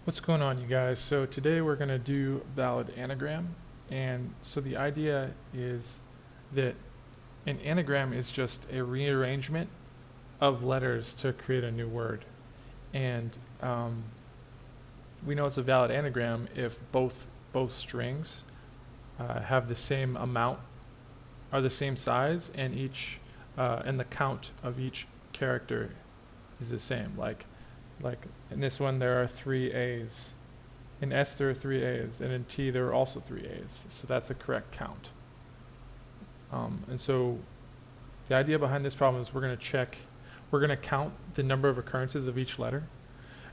What's going on, you guys? So today we're going to do valid anagram. And so the idea is that an anagram is just a rearrangement of letters to create a new word. And we know it's a valid anagram if both strings have the same amount, are the same size, and and the count of each character is the same. Like in this one, there are 3 A's. In S, there are 3 A's, and in T, there are also 3 A's. So that's the correct count. And so the idea behind this problem is we're going to count the number of occurrences of each letter,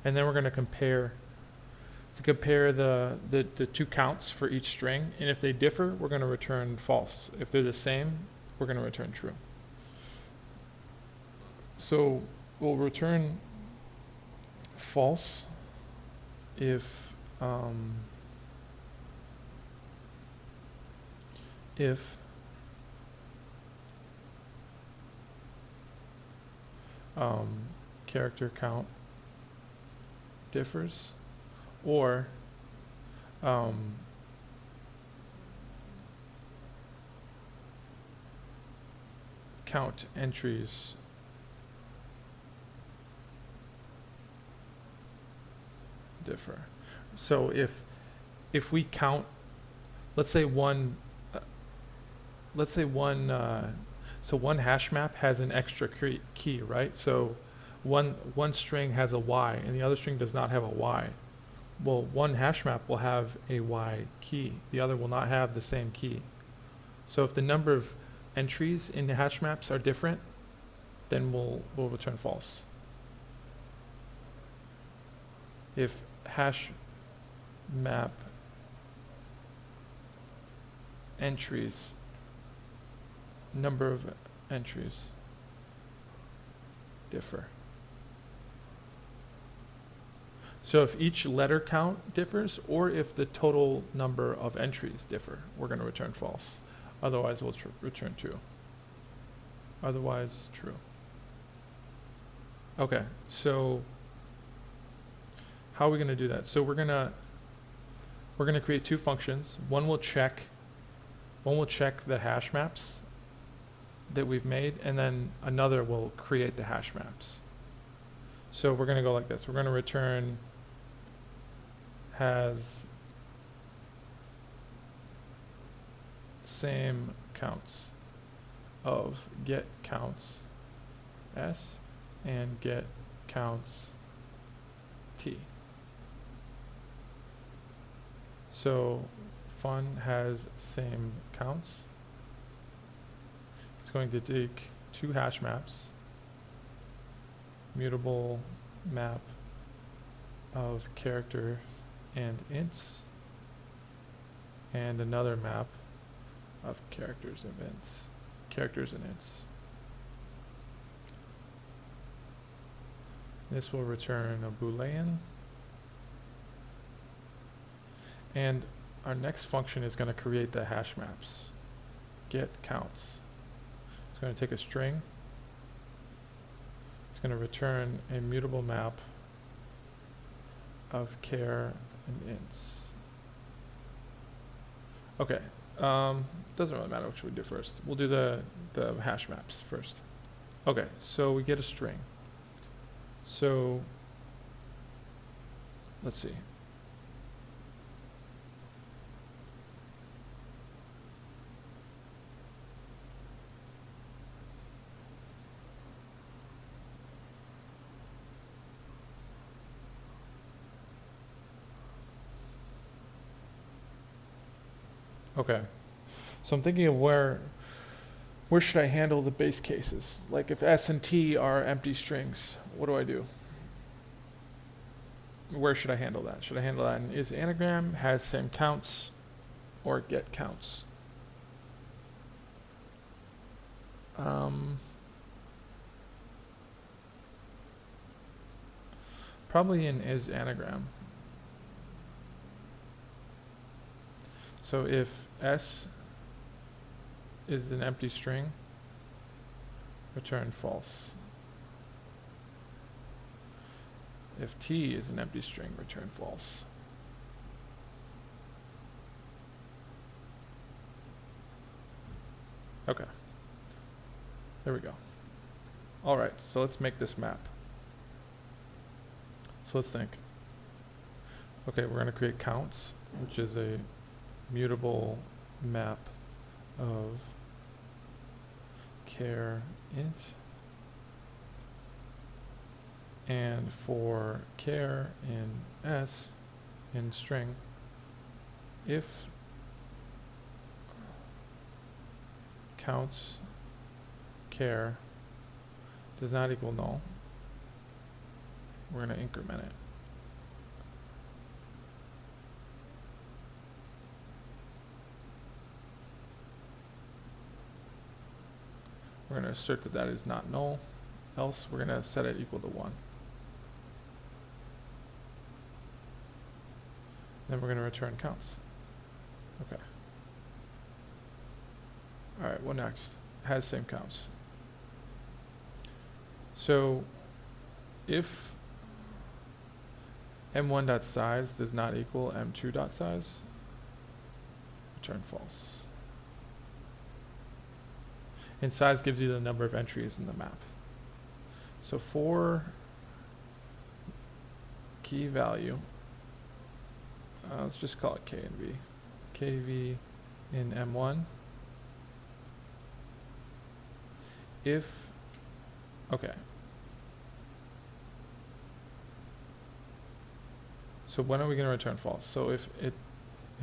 and then we're going to compare the two counts for each string, and if they differ, we're going to return false. If they're the same, we're going to return true. So we'll return false if character count differs, or count entries differ. So if we count, let's say one hash map has an extra key, right? So one string has a Y and the other string does not have a Y. Well, one hash map will have a Y key, the other will not have the same key. So if the number of entries in the hash maps are different, then we'll return false. If hash map entries, number of entries differ. So if each letter count differs, or if the total number of entries differ, we're going to return false. Otherwise, we'll return true. Otherwise, true. Okay, so how are we going to do that? So we're going to create two functions. One will check the hash maps that we've made, and then another will create the hash maps. So we're going to go like this. We're going to return has same counts of get counts S and get counts T. So fun has same counts. It's going to take two hash maps, mutable map of characters and ints, and another map of characters and ints. This will return a Boolean. And our next function is going to create the hash maps. Get counts. It's going to take a string. It's going to return a mutable map of char and ints. Okay. Doesn't really matter which we do first. We'll do the hash maps first. Okay, so we get a string. So let's see. Okay, so I'm thinking of where should I handle the base cases? Like if S and T are empty strings, what do I do? Where should I handle that? Should I handle that in is anagram, has same counts, or get counts? Probably in is anagram. So if S is an empty string, return false. If T is an empty string, return false. Okay. There we go. All right, so let's make this map. So let's think. Okay, we're going to create counts, which is a mutable map of char int. And for char in s, in string, if counts char does not equal null, we're going to increment it. We're going to assert that that is not null, else we're going to set it equal to 1. Then we're going to return counts. Okay. All right, what next? Has same counts. So if m1.size does not equal m2.size, return false. And size gives you the number of entries in the map. So for key value, let's just call it K and V. KV in M1. If, okay. So when are we going to return false? So if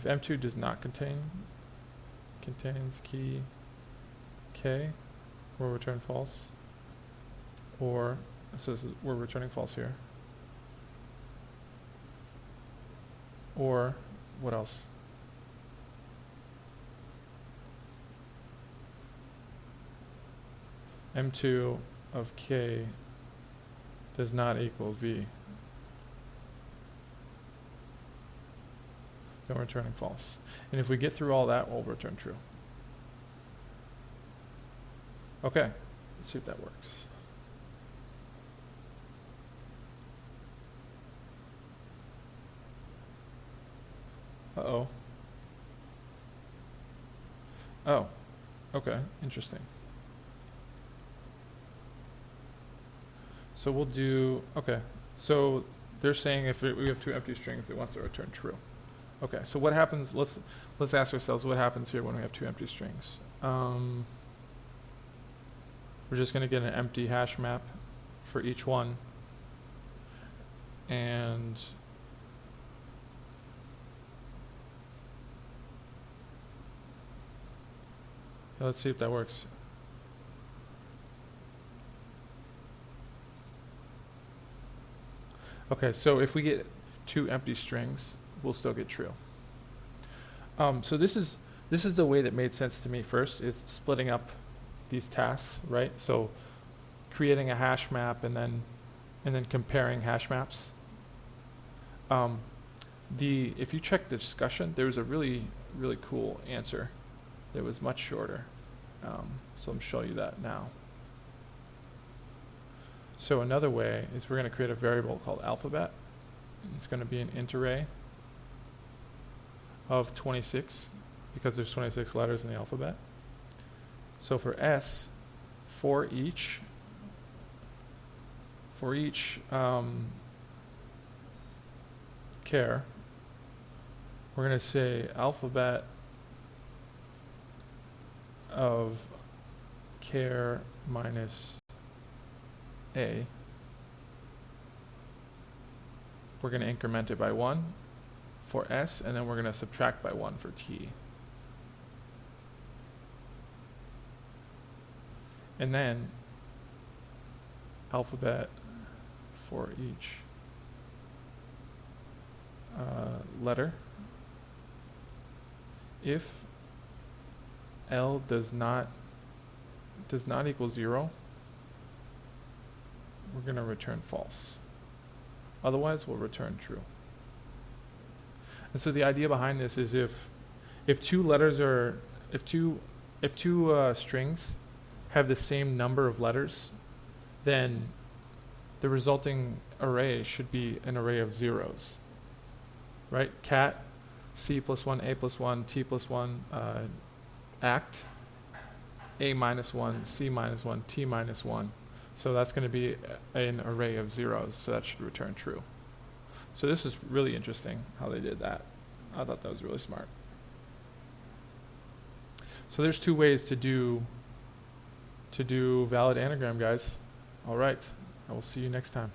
M2 does not contains key K, we'll return false. Or, so we're returning false here. Or, what else? M2 of K does not equal V. Then we're returning false. And if we get through all that, we'll return true. Okay, let's see if that works. Uh-oh. Oh, okay, interesting. So we'll do, okay, so they're saying if we have two empty strings, it wants to return true. Okay, so what happens, let's ask ourselves what happens here when we have two empty strings. We're just going to get an empty hash map for each one. And let's see if that works. Okay, so if we get two empty strings, we'll still get true. So this is the way that made sense to me first, is splitting up these tasks, right? So creating a hash map and then comparing hash maps. If you check the discussion, there was a really cool answer that was much shorter. So I'm showing you that now. So another way is we're going to create a variable called alphabet. It's going to be an int array of 26 because there's 26 letters in the alphabet. So for S, for each char, we're going to say alphabet of char minus A. We're going to increment it by 1 for S, and then we're going to subtract by 1 for T. And then alphabet for each letter. If L does not equal 0, we're going to return false. Otherwise, we'll return true. And so the idea behind this is if two letters are if two strings have the same number of letters, then the resulting array should be an array of zeros, right? Cat, C plus 1, A plus 1, T plus 1, act, A minus 1, C minus 1, T minus 1. So that's going to be an array of zeros, so that should return true. So this is really interesting how they did that. I thought that was really smart. So there's two ways to do valid anagram, guys. All right, I will see you next time.